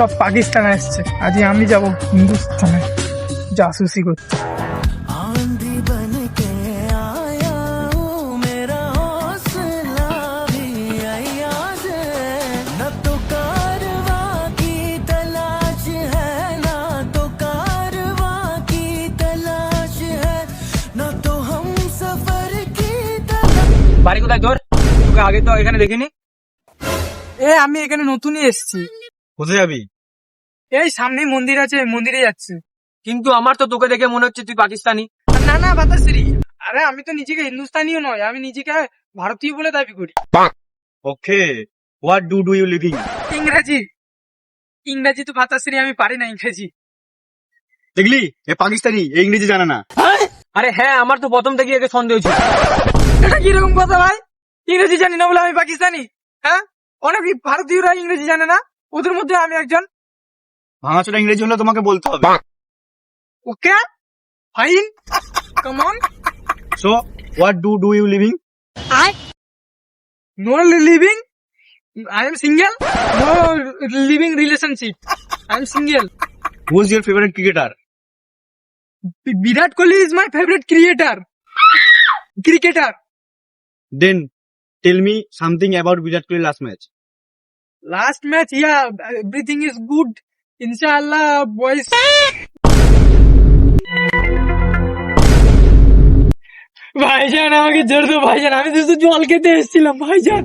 সব পাকিস্তানে এসছে, আজকে আমি যাব হিন্দুস্তানে জাসুসি করতে। आंधी बन के आया हूँ, मेरा हौसला भी अयाज है। न तो कारवां की तलाश है, ना तो कारवां की तलाश है, न तो हम सफर की तलाश। বাড়ি কোথায় তোর? তোকে আগে তো এখানে দেখিনি। আমি এখানে নতুনই এসেছি। কোথায় যাবি? এই সামনে মন্দির আছে, মন্দিরে যাচ্ছে। কিন্তু আমার তো তোকে দেখে মনে হচ্ছে তুই পাকিস্তানি। না না বাতাশ্রী, আরে আমি তো নিজেকে হিন্দুস্তানিও নয়, আমি নিজেকে ভারতীয় বলে দাবি করি। ওকে, হোয়াট ডু ইউ লিভিং? ইংরেজি ইংরেজি তো বাতাশ্রী আমি পারি না ইংরেজি। দেখলি এ পাকিস্তানি, এ ইংরেজি জানে না। আরে হ্যাঁ, আমার তো প্রথম থেকে একে সন্দেহ ছিল। এটা কিরকম কথা ভাই? ইংরেজি জানি না বলে আমি পাকিস্তানি? হ্যাঁ, অনেক ভারতীয়রা ইংরেজি জানে না, ওদের মধ্যে আমি একজন। ভাঙাচোরা ইংরেজি হলে তোমাকে বলতে হবে। Okay fine, come on. So what do you living? No living, I am single. No living relationship, I am single. Who is your favourite cricketer? Virat Kohli is my favourite cricketer. Then tell me something about Virat Kohli last match. Last match, yeah, everything is good. Inshallah, boys. ভাইজান আমাকে জোর দো ভাইজান, আমি তো জল খেতে এসেছিলাম ভাইজান।